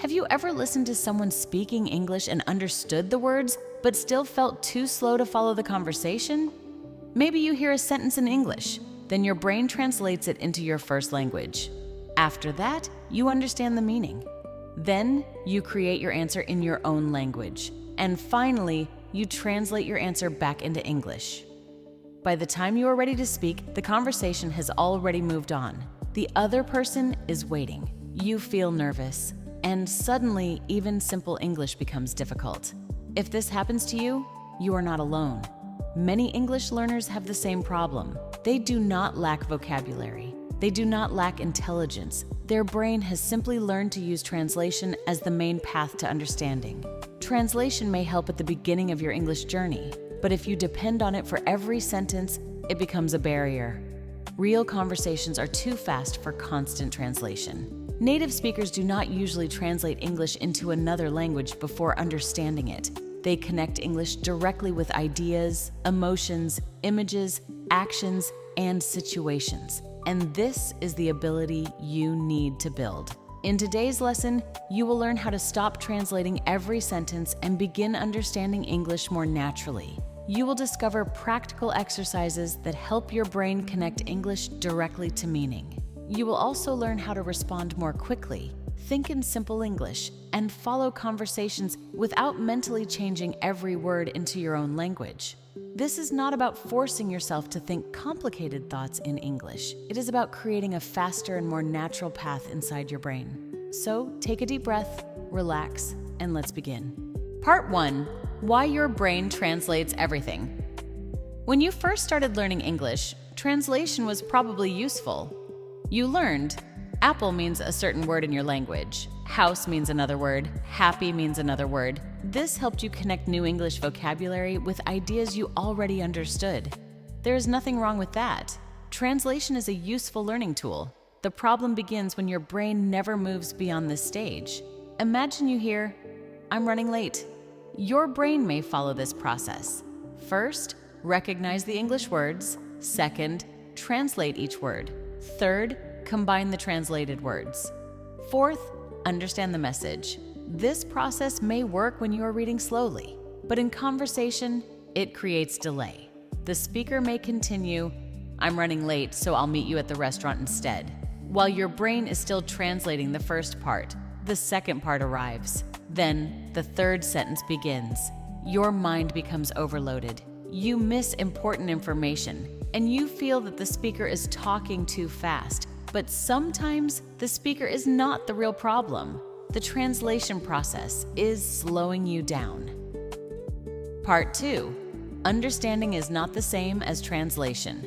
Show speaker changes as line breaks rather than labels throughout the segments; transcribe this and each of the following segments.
Have you ever listened to someone speaking English and understood the words, but still felt too slow to follow the conversation? Maybe you hear a sentence in English, then your brain translates it into your first language. After that, you understand the meaning. Then, you create your answer in your own language. And finally, you translate your answer back into English. By the time you are ready to speak, the conversation has already moved on. The other person is waiting. You feel nervous, and suddenly, even simple English becomes difficult. If this happens to you, you are not alone. Many English learners have the same problem. They do not lack vocabulary. They do not lack intelligence. Their brain has simply learned to use translation as the main path to understanding. Translation may help at the beginning of your English journey, but if you depend on it for every sentence, it becomes a barrier. Real conversations are too fast for constant translation. Native speakers do not usually translate English into another language before understanding it. They connect English directly with ideas, emotions, images, actions, and situations. And this is the ability you need to build. In today's lesson, you will learn how to stop translating every sentence and begin understanding English more naturally. You will discover practical exercises that help your brain connect English directly to meaning. You will also learn how to respond more quickly, think in simple English, and follow conversations without mentally changing every word into your own language. This is not about forcing yourself to think complicated thoughts in English. It is about creating a faster and more natural path inside your brain. So take a deep breath, relax, and let's begin. Part 1. Why your brain translates everything. When you first started learning English, translation was probably useful. You learned apple means a certain word in your language. House means another word. Happy means another word. This helped you connect new English vocabulary with ideas you already understood. There is nothing wrong with that. Translation is a useful learning tool. The problem begins when your brain never moves beyond this stage. Imagine you hear, "I'm running late." Your brain may follow this process. First, recognize the English words. Second, translate each word. Third, combine the translated words. Fourth, understand the message. This process may work when you are reading slowly, but in conversation, it creates delay. The speaker may continue, "I'm running late, so I'll meet you at the restaurant instead." While your brain is still translating the first part, the second part arrives. Then, the third sentence begins. Your mind becomes overloaded. You miss important information, and you feel that the speaker is talking too fast. But sometimes, the speaker is not the real problem. The translation process is slowing you down. Part 2. Understanding is not the same as translation.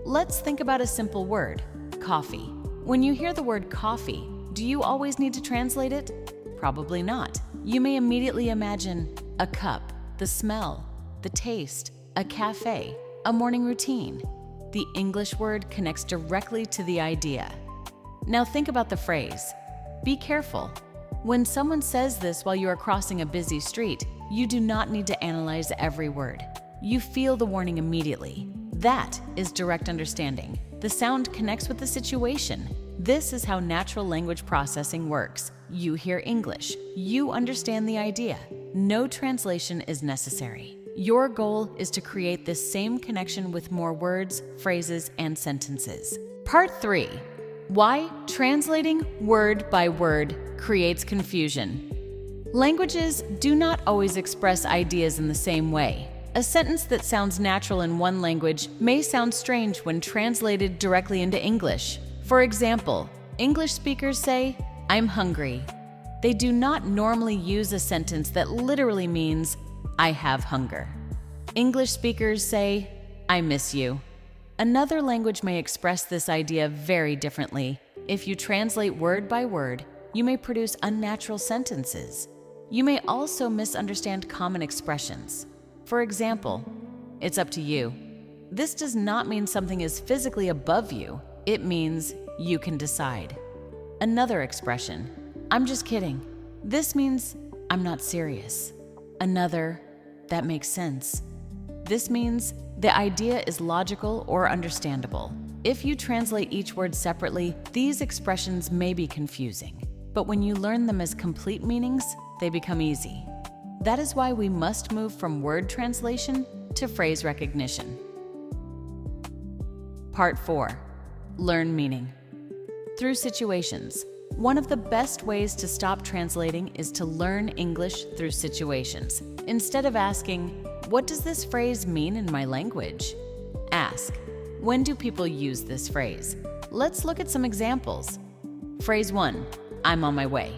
Let's think about a simple word, coffee. When you hear the word coffee, do you always need to translate it? Probably not. You may immediately imagine a cup, the smell, the taste, a cafe, a morning routine. The English word connects directly to the idea. Now think about the phrase, "Be careful." When someone says this while you are crossing a busy street, you do not need to analyze every word. You feel the warning immediately. That is direct understanding. The sound connects with the situation. This is how natural language processing works. You hear English. You understand the idea. No translation is necessary. Your goal is to create this same connection with more words, phrases, and sentences. Part 3. Why translating word by word creates confusion. Languages do not always express ideas in the same way. A sentence that sounds natural in one language may sound strange when translated directly into English. For example, English speakers say, "I'm hungry." They do not normally use a sentence that literally means, "I have hunger." English speakers say, "I miss you." Another language may express this idea very differently. If you translate word by word, you may produce unnatural sentences. You may also misunderstand common expressions. For example, "It's up to you." This does not mean something is physically above you. It means you can decide. Another expression, "I'm just kidding." This means I'm not serious. Another, "That makes sense." This means the idea is logical or understandable. If you translate each word separately, these expressions may be confusing. but when you learn them as complete meanings, they become easy. That is why we must move from word translation to phrase recognition. Part 4. Learn meaning. Through situations. One of the best ways to stop translating is to learn English through situations. Instead of asking, "What does this phrase mean in my language?" Ask, "When do people use this phrase?" Let's look at some examples. Phrase 1, I'm on my way.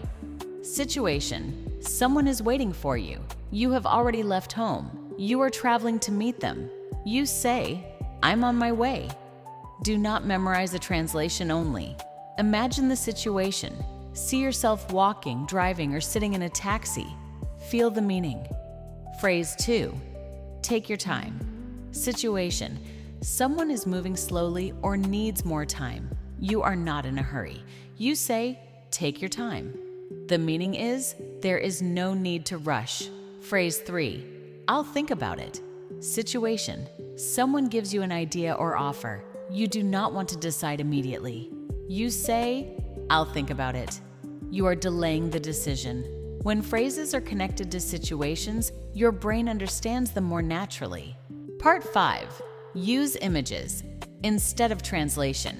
Situation, someone is waiting for you. You have already left home. You are traveling to meet them. You say, I'm on my way. Do not memorize a translation only. Imagine the situation. See yourself walking, driving, or sitting in a taxi. Feel the meaning. Phrase 2, take your time. Situation, someone is moving slowly or needs more time. You are not in a hurry. You say, take your time. The meaning is, there is no need to rush. Phrase 3, I'll think about it. Situation, someone gives you an idea or offer. You do not want to decide immediately. You say, I'll think about it. You are delaying the decision. When phrases are connected to situations, your brain understands them more naturally. Part 5. Use images instead of translation.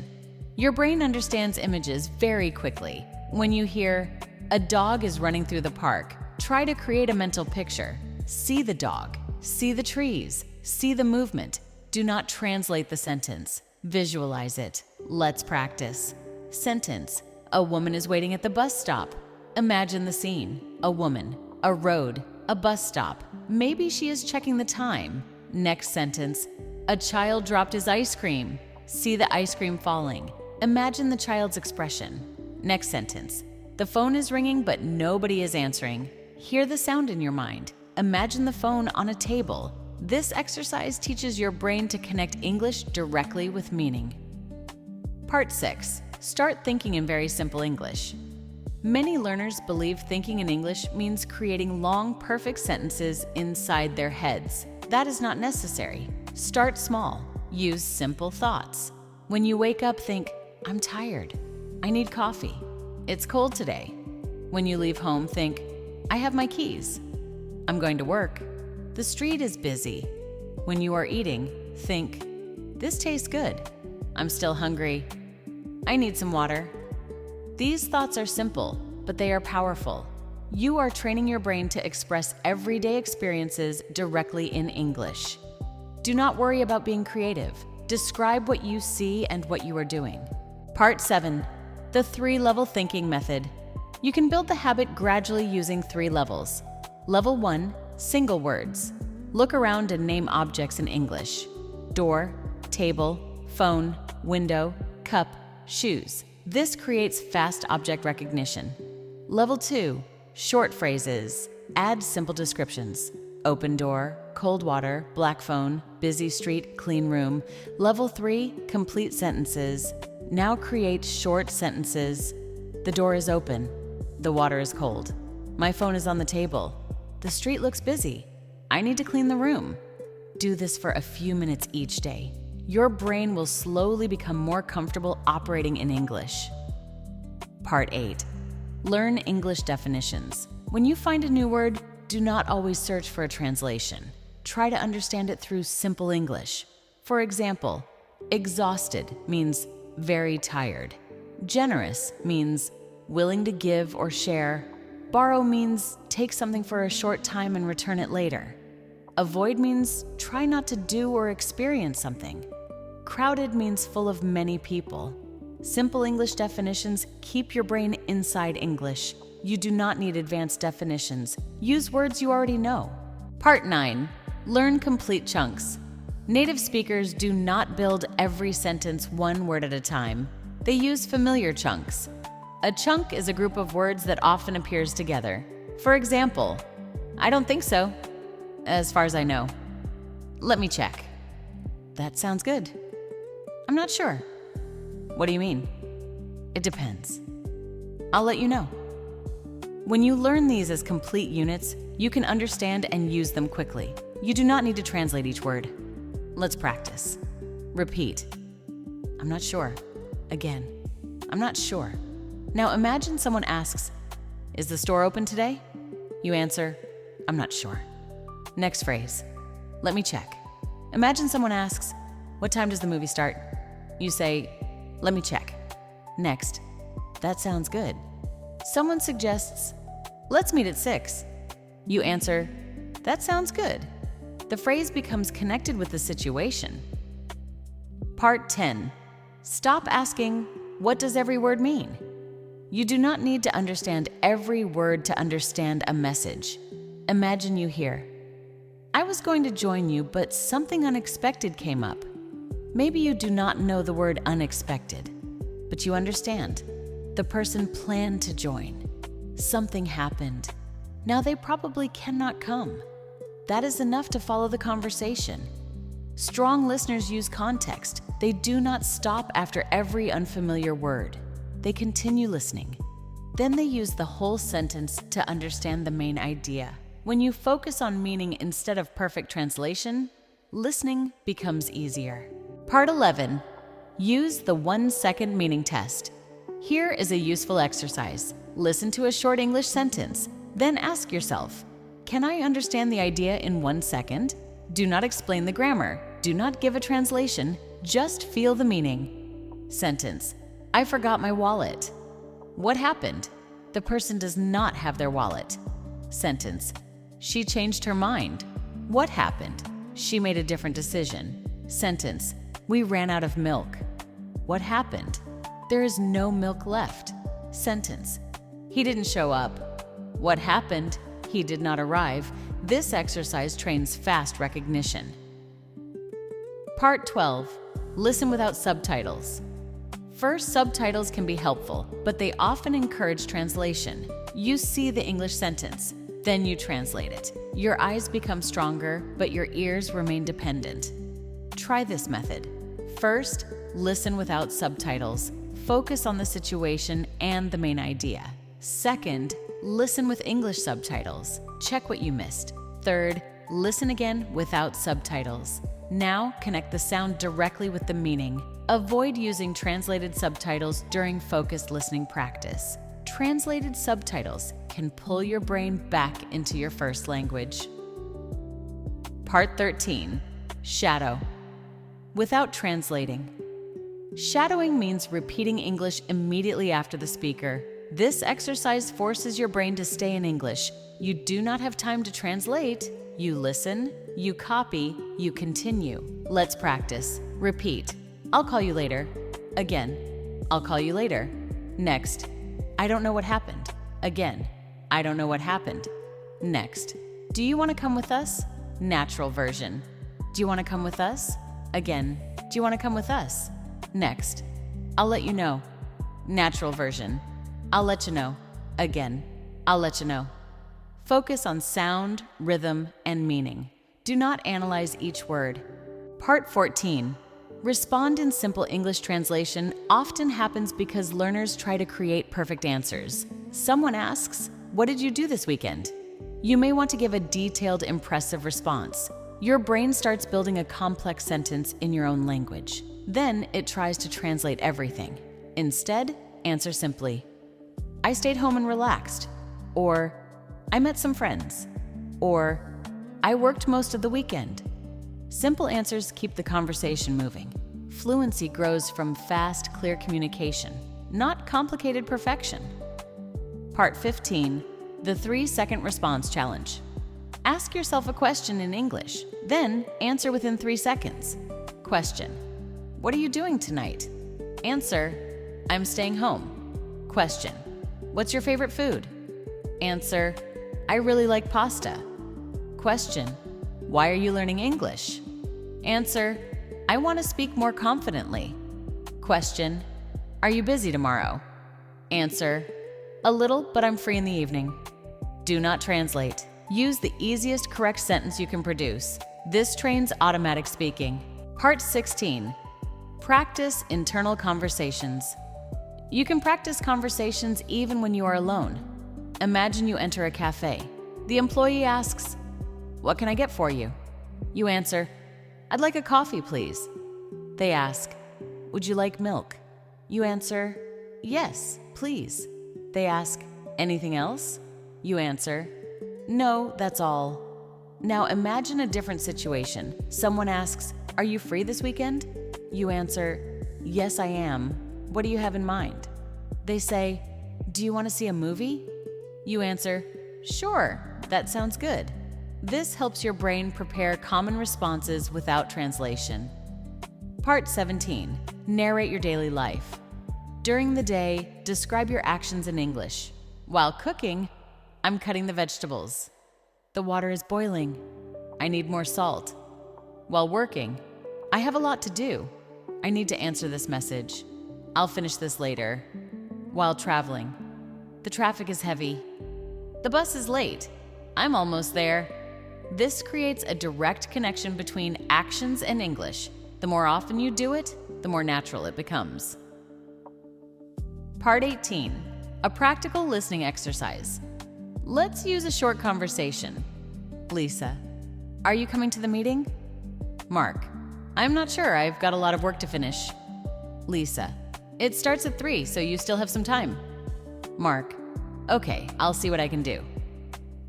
Your brain understands images very quickly. When you hear, a dog is running through the park, try to create a mental picture. See the dog, see the trees, see the movement. Do not translate the sentence. Visualize it. Let's practice. Sentence, a woman is waiting at the bus stop. Imagine the scene. A woman, a road, a bus stop. Maybe she is checking the time. Next sentence, a child dropped his ice cream. See the ice cream falling. Imagine the child's expression. Next sentence, the phone is ringing but nobody is answering. Hear the sound in your mind. Imagine the phone on a table. This exercise teaches your brain to connect English directly with meaning. Part 6. Start thinking in very simple English. Many learners believe thinking in English means creating long, perfect sentences inside their heads. That is not necessary. Start small. Use simple thoughts. When you wake up, think, I'm tired. I need coffee. It's cold today. When you leave home, think, I have my keys. I'm going to work. The street is busy. When you are eating, think, this tastes good. I'm still hungry. I need some water. These thoughts are simple, but they are powerful. You are training your brain to express everyday experiences directly in English. Do not worry about being creative. Describe what you see and what you are doing. Part 7. The 3-level thinking method. You can build the habit gradually using 3 levels. Level 1, single words. Look around and name objects in English. Door, table, phone, window, cup, shoes. This creates fast object recognition. Level 2, short phrases. Add simple descriptions. Open door, cold water, black phone, busy street, clean room. Level 3, complete sentences. Now create short sentences. The door is open. The water is cold. My phone is on the table. The street looks busy. I need to clean the room. Do this for a few minutes each day. Your brain will slowly become more comfortable operating in English. Part 8. Learn English definitions. When you find a new word, do not always search for a translation. Try to understand it through simple English. For example, exhausted means very tired. Generous means willing to give or share. Borrow means take something for a short time and return it later. Avoid means try not to do or experience something. Crowded means full of many people. Simple English definitions keep your brain inside English. You do not need advanced definitions. Use words you already know. Part 9. Learn complete chunks. Native speakers do not build every sentence one word at a time. They use familiar chunks. A chunk is a group of words that often appears together. For example, I don't think so, as far as I know. Let me check. That sounds good. I'm not sure. What do you mean? It depends. I'll let you know. When you learn these as complete units, you can understand and use them quickly. You do not need to translate each word. Let's practice. Repeat. I'm not sure. Again. I'm not sure. Now imagine someone asks, "Is the store open today?" You answer, "I'm not sure." Next phrase, "Let me check." Imagine someone asks, "What time does the movie start?" You say, "Let me check." Next, "That sounds good." Someone suggests, "Let's meet at 6." You answer, "That sounds good." The phrase becomes connected with the situation. Part 10. Stop asking, "What does every word mean?" You do not need to understand every word to understand a message. Imagine you hear, "I was going to join you, but something unexpected came up." Maybe you do not know the word unexpected, but you understand. The person planned to join. Something happened. Now they probably cannot come. That is enough to follow the conversation. Strong listeners use context. They do not stop after every unfamiliar word. They continue listening. Then they use the whole sentence to understand the main idea. When you focus on meaning instead of perfect translation, listening becomes easier. Part 11. Use the 1-second meaning test. Here is a useful exercise. Listen to a short English sentence, then ask yourself, "Can I understand the idea in 1 second?" Do not explain the grammar. Do not give a translation. Just feel the meaning. Sentence: "I forgot my wallet." What happened? The person does not have their wallet. Sentence: "She changed her mind." What happened? She made a different decision. Sentence: "We ran out of milk." What happened? There is no milk left. Sentence: "He didn't show up." What happened? He did not arrive. This exercise trains fast recognition. Part 12. Listen without subtitles. First, subtitles can be helpful, but they often encourage translation. You see the English sentence, then you translate it. Your eyes become stronger, but your ears remain dependent. Try this method. First, listen without subtitles. Focus on the situation and the main idea. Second, listen with English subtitles. Check what you missed. Third, listen again without subtitles. Now, connect the sound directly with the meaning. Avoid using translated subtitles during focused listening practice. Translated subtitles can pull your brain back into your first language. Part 13. Shadow. Without translating. Shadowing means repeating English immediately after the speaker. This exercise forces your brain to stay in English. You do not have time to translate. You listen, you copy, you continue. Let's practice. Repeat. "I'll call you later." Again. "I'll call you later." Next. "I don't know what happened." Again. "I don't know what happened." Next. "Do you want to come with us?" Natural version. "Do you want to come with us?" Again. "Do you want to come with us?" Next. "I'll let you know." Natural version. "I'll let you know." Again. "I'll let you know." Focus on sound, rhythm, and meaning. Do not analyze each word. Part 14. Respond in simple English translation often happens because learners try to create perfect answers. Someone asks, "What did you do this weekend?" You may want to give a detailed, impressive response. Your brain starts building a complex sentence in your own language. Then it tries to translate everything. Instead, answer simply, "I stayed home and relaxed," or "I met some friends," or "I worked most of the weekend." Simple answers keep the conversation moving. Fluency grows from fast, clear communication, not complicated perfection. Part 15. The 3-second response challenge. Ask yourself a question in English, then answer within 3 seconds. Question: "What are you doing tonight?" Answer: "I'm staying home." Question: "What's your favorite food?" Answer: "I really like pasta." Question: "Why are you learning English?" Answer: "I want to speak more confidently." Question: "Are you busy tomorrow?" Answer: "A little, but I'm free in the evening." Do not translate. Use the easiest correct sentence you can produce. This trains automatic speaking. Part 16. Practice internal conversations. You can practice conversations even when you are alone. Imagine you enter a cafe. The employee asks, "What can I get for you?" You answer, "I'd like a coffee, please." They ask, "Would you like milk?" You answer, "Yes." please. They ask, anything else? You answer, no, that's all. Now imagine a different situation. Someone asks, are you free this weekend? You answer, yes, I am. What do you have in mind? They say, do you want to see a movie? You answer, sure, that sounds good. This helps your brain prepare common responses without translation. Part 17. Narrate your daily life. During the day, describe your actions in English. While cooking, I'm cutting the vegetables. The water is boiling. I need more salt. While working, I have a lot to do. I need to answer this message. I'll finish this later. While traveling, the traffic is heavy. The bus is late. I'm almost there. This creates a direct connection between actions and English. The more often you do it, the more natural it becomes. Part 18. A practical listening exercise. Let's use a short conversation. Lisa, are you coming to the meeting? Mark, I'm not sure. I've got a lot of work to finish. Lisa, it starts at 3, so you still have some time. Mark, okay, I'll see what I can do.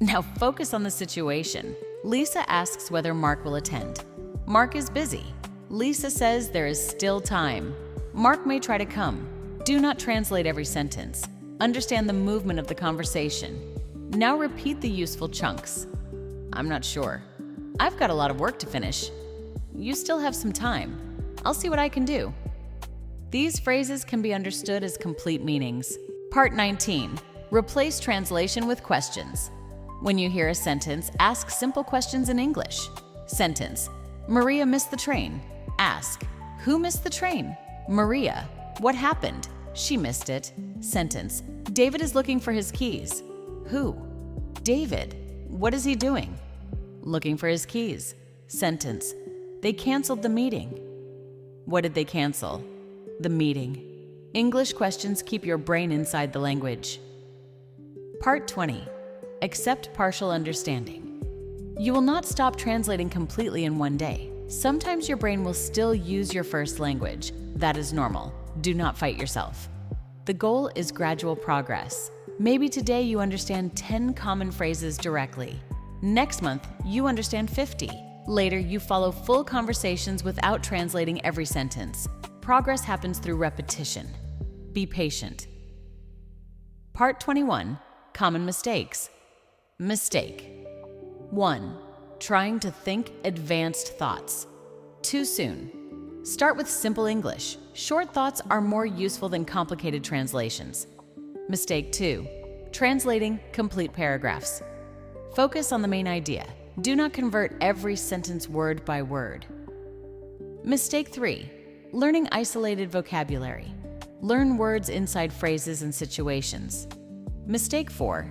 Now focus on the situation. Lisa asks whether Mark will attend. Mark is busy. Lisa says there is still time. Mark may try to come. Do not translate every sentence. Understand the movement of the conversation. Now repeat the useful chunks. I'm not sure. I've got a lot of work to finish. You still have some time. I'll see what I can do. These phrases can be understood as complete meanings. Part 19. Replace translation with questions. When you hear a sentence, ask simple questions in English. Sentence: Maria missed the train. Ask, who missed the train? Maria. What happened? She missed it. Sentence: David is looking for his keys. Who? David. What is he doing? Looking for his keys. Sentence: They canceled the meeting. What did they cancel? The meeting. English questions keep your brain inside the language. Part 20. Accept partial understanding. You will not stop translating completely in one day. Sometimes your brain will still use your first language. That is normal. Do not fight yourself. The goal is gradual progress. Maybe today you understand 10 common phrases directly. Next month, you understand 50. Later, you follow full conversations without translating every sentence. Progress happens through repetition. Be patient. Part 21. Common mistakes. Mistake. 1. Trying to think advanced thoughts. Too soon. Start with simple English. Short thoughts are more useful than complicated translations. Mistake 2. Translating complete paragraphs. Focus on the main idea. Do not convert every sentence word by word. Mistake 3. Learning isolated vocabulary. Learn words inside phrases and situations. Mistake 4.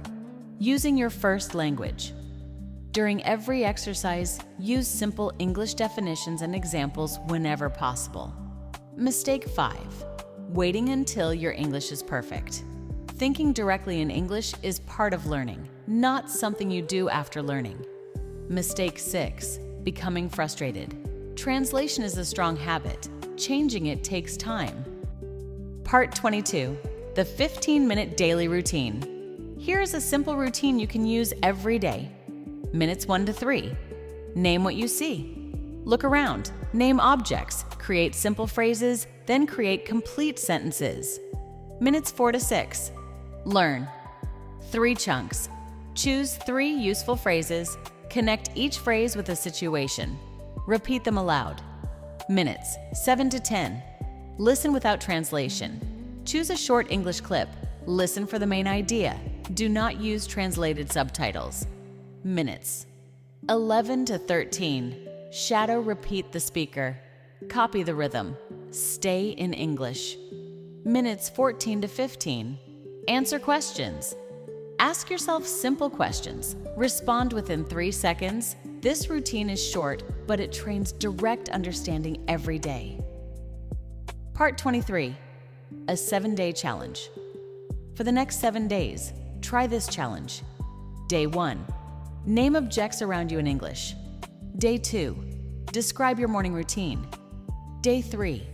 Using your first language. During every exercise, use simple English definitions and examples whenever possible. Mistake 5. Waiting until your English is perfect. Thinking directly in English is part of learning, not something you do after learning. Mistake 6. Becoming frustrated. Translation is a strong habit. Changing it takes time. Part 22. The 15-minute daily routine. Here is a simple routine you can use every day. Minutes 1 to 3. Name what you see. Look around. Name objects. Create simple phrases, then create complete sentences. Minutes 4 to 6. Learn. 3 chunks. Choose 3 useful phrases. Connect each phrase with a situation. Repeat them aloud. Minutes 7 to 10. Listen without translation. Choose a short English clip. Listen for the main idea. Do not use translated subtitles. Minutes 11 to 13. Shadow repeat the speaker. Copy the rhythm. Stay in English. Minutes 14 to 15. Answer questions. Ask yourself simple questions. Respond within 3 seconds. This routine is short, but it trains direct understanding every day. Part 23. A 7-day challenge. For the next 7 days, try this challenge. Day 1. Name objects around you in English. Day 2. Describe your morning routine. Day 3.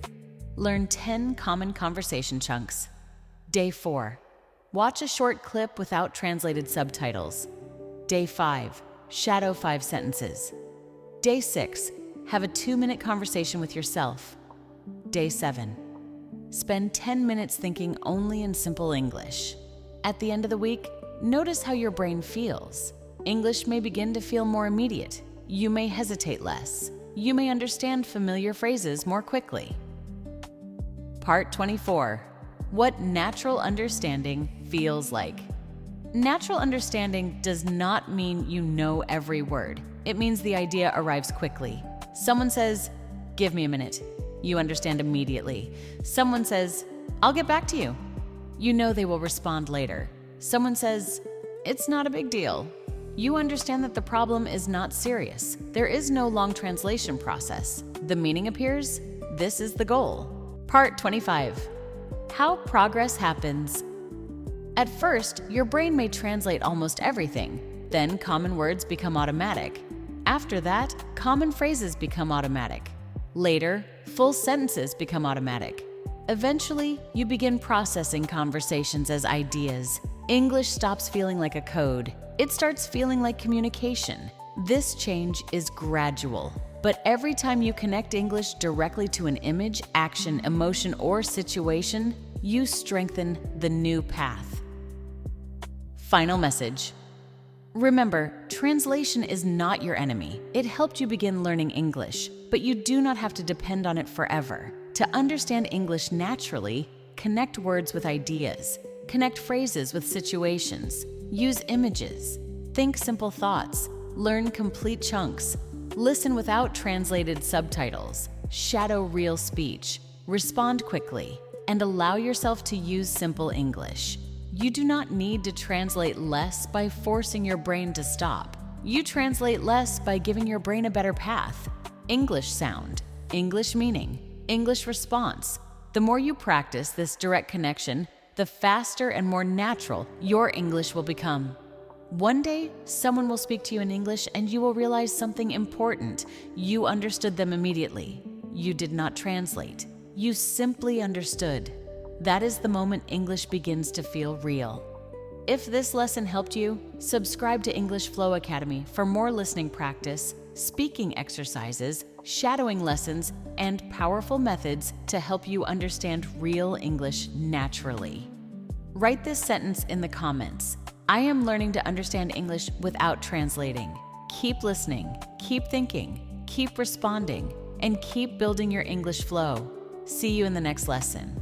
Learn 10 common conversation chunks. Day 4. Watch a short clip without translated subtitles. Day 5. Shadow 5 sentences. Day 6. Have a 2-minute conversation with yourself. Day 7. Spend 10 minutes thinking only in simple English. At the end of the week, notice how your brain feels. English may begin to feel more immediate. You may hesitate less. You may understand familiar phrases more quickly. Part 24. What natural understanding feels like. Natural understanding does not mean you know every word. It means the idea arrives quickly. Someone says, "Give me a minute." You understand immediately. Someone says, "I'll get back to you." You know they will respond later. Someone says, "It's not a big deal." You understand that the problem is not serious. There is no long translation process. The meaning appears. This is the goal. Part 25. How progress happens. At first, your brain may translate almost everything. Then common words become automatic. After that, common phrases become automatic. Later, full sentences become automatic. Eventually, you begin processing conversations as ideas. English stops feeling like a code. It starts feeling like communication. This change is gradual. But every time you connect English directly to an image, action, emotion, or situation, you strengthen the new path. Final message. Remember, translation is not your enemy. It helped you begin learning English, but you do not have to depend on it forever. To understand English naturally, connect words with ideas, connect phrases with situations, use images, think simple thoughts, learn complete chunks, listen without translated subtitles, shadow real speech, respond quickly, and allow yourself to use simple English. You do not need to translate less by forcing your brain to stop. You translate less by giving your brain a better path. English sound, English meaning, English response. The more you practice this direct connection, the faster and more natural your English will become. One day, someone will speak to you in English and you will realize something important. You understood them immediately. You did not translate. You simply understood. That is the moment English begins to feel real. If this lesson helped you, subscribe to English Flow Academy for more listening practice, speaking exercises, shadowing lessons, and powerful methods to help you understand real English naturally. Write this sentence in the comments. I am learning to understand English without translating. Keep listening, keep thinking, keep responding, and keep building your English flow. See you in the next lesson.